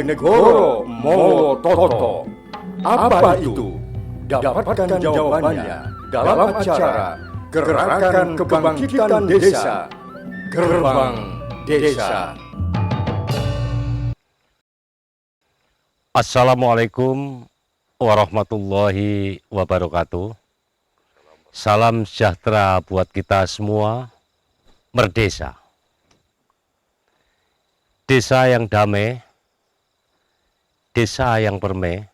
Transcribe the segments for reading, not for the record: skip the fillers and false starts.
Negoro Mowototo. Apa itu? Dapatkan jawabannya dalam acara Gerakan Kebangkitan Desa, Gerbang Desa. Assalamualaikum warahmatullahi wabarakatuh. Salam sejahtera buat kita semua. Merdesa. Desa yang damai, desa yang permai,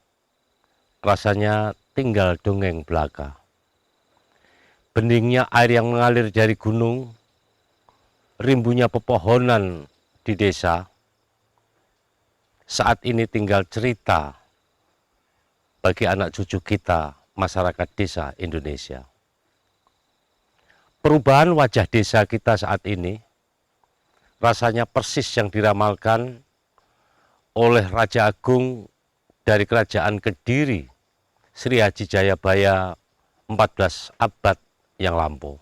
rasanya tinggal dongeng belaka. Beningnya air yang mengalir dari gunung, rimbunya pepohonan di desa, saat ini tinggal cerita bagi anak cucu kita, masyarakat desa Indonesia. Perubahan wajah desa kita saat ini rasanya persis yang diramalkan oleh Raja Agung dari Kerajaan Kediri, Sri Haji Jayabaya 14 abad yang lampau.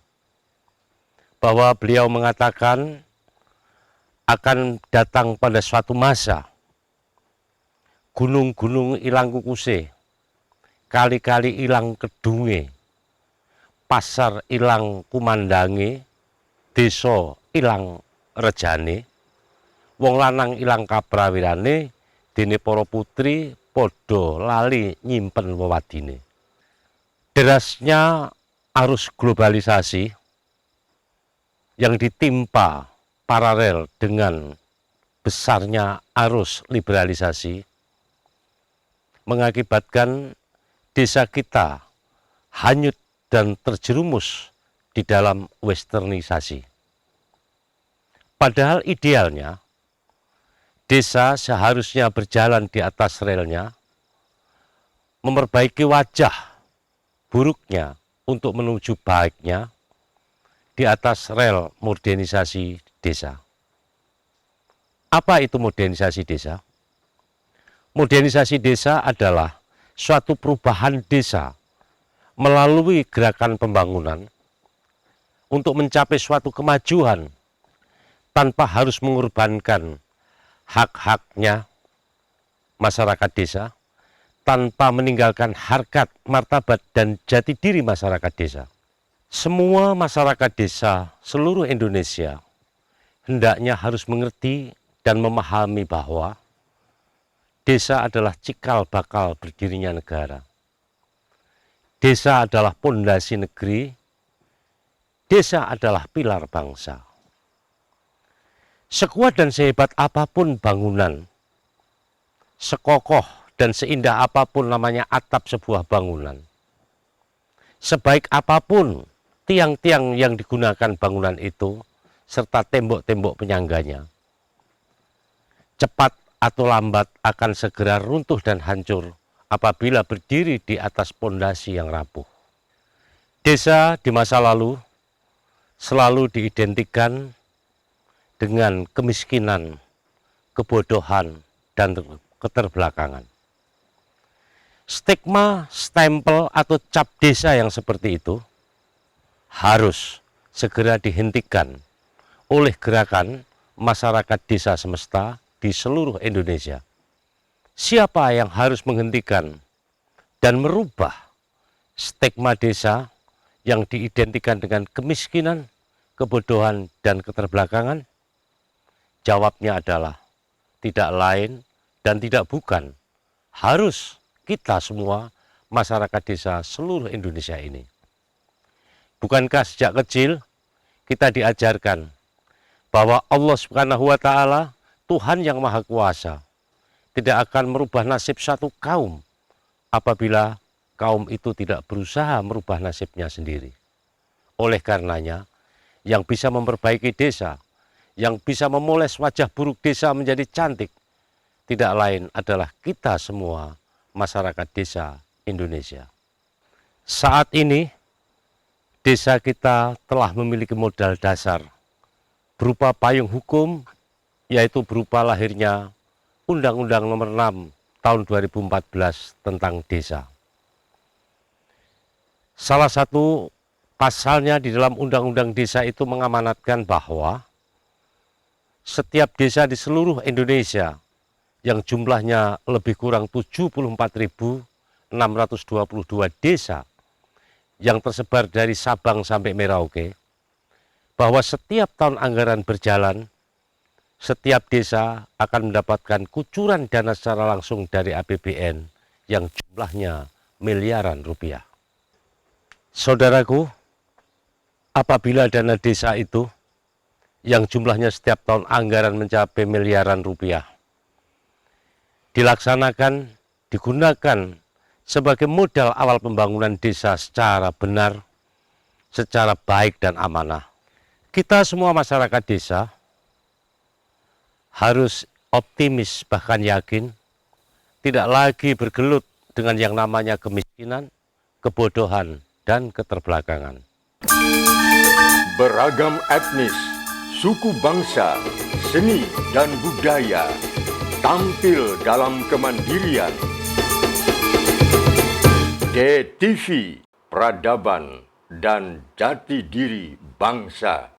Bahwa beliau mengatakan akan datang pada suatu masa gunung-gunung ilang kukuse, kali-kali ilang kedunge, pasar ilang kumandange, desa ilang rejane, wong lanang ilang kaprawirane, dene para putri padha lali nyimpen wewadine. Derasnya arus globalisasi yang ditimpa paralel dengan besarnya arus liberalisasi mengakibatkan desa kita hanyut dan terjerumus di dalam westernisasi. Padahal idealnya desa seharusnya berjalan di atas relnya, memperbaiki wajah buruknya untuk menuju baiknya di atas rel modernisasi desa. Apa itu modernisasi desa? Modernisasi desa adalah suatu perubahan desa melalui gerakan pembangunan untuk mencapai suatu kemajuan tanpa harus mengorbankan hak-haknya masyarakat desa, tanpa meninggalkan harkat, martabat, dan jati diri masyarakat desa. Semua masyarakat desa seluruh Indonesia hendaknya harus mengerti dan memahami bahwa desa adalah cikal bakal berdirinya negara. Desa adalah pondasi negeri, desa adalah pilar bangsa. Sekuat dan sehebat apapun bangunan, sekokoh dan seindah apapun namanya atap sebuah bangunan, sebaik apapun tiang-tiang yang digunakan bangunan itu, serta tembok-tembok penyangganya, cepat atau lambat akan segera runtuh dan hancur apabila berdiri di atas pondasi yang rapuh. Desa di masa lalu selalu diidentikan dengan kemiskinan, kebodohan, dan keterbelakangan. Stigma, stempel, atau cap desa yang seperti itu harus segera dihentikan oleh gerakan masyarakat desa semesta di seluruh Indonesia. Siapa yang harus menghentikan dan merubah stigma desa yang diidentikan dengan kemiskinan, kebodohan, dan keterbelakangan? Jawabnya adalah tidak lain dan tidak bukan, harus kita semua masyarakat desa seluruh Indonesia ini. Bukankah sejak kecil kita diajarkan bahwa Allah Subhanahu wa Ta'ala, Tuhan yang Maha Kuasa, tidak akan merubah nasib satu kaum apabila kaum itu tidak berusaha merubah nasibnya sendiri. Oleh karenanya, yang bisa memperbaiki desa, yang bisa memoles wajah buruk desa menjadi cantik, tidak lain adalah kita semua masyarakat desa Indonesia. Saat ini, desa kita telah memiliki modal dasar berupa payung hukum, yaitu berupa lahirnya Undang-Undang Nomor 6 Tahun 2014 tentang desa. Salah satu pasalnya di dalam Undang-Undang Desa itu mengamanatkan bahwa setiap desa di seluruh Indonesia yang jumlahnya lebih kurang 74.622 desa yang tersebar dari Sabang sampai Merauke, bahwa setiap tahun anggaran berjalan, setiap desa akan mendapatkan kucuran dana secara langsung dari APBN yang jumlahnya miliaran rupiah. Saudaraku, apabila dana desa itu yang jumlahnya setiap tahun anggaran mencapai miliaran rupiah dilaksanakan, digunakan sebagai modal awal pembangunan desa secara benar, secara baik dan amanah, kita semua masyarakat desa harus optimis, bahkan yakin, tidak lagi bergelut dengan yang namanya kemiskinan, kebodohan, dan keterbelakangan. Beragam etnis, suku bangsa, seni dan budaya tampil dalam kemandirian. DTV, Peradaban dan Jati Diri Bangsa.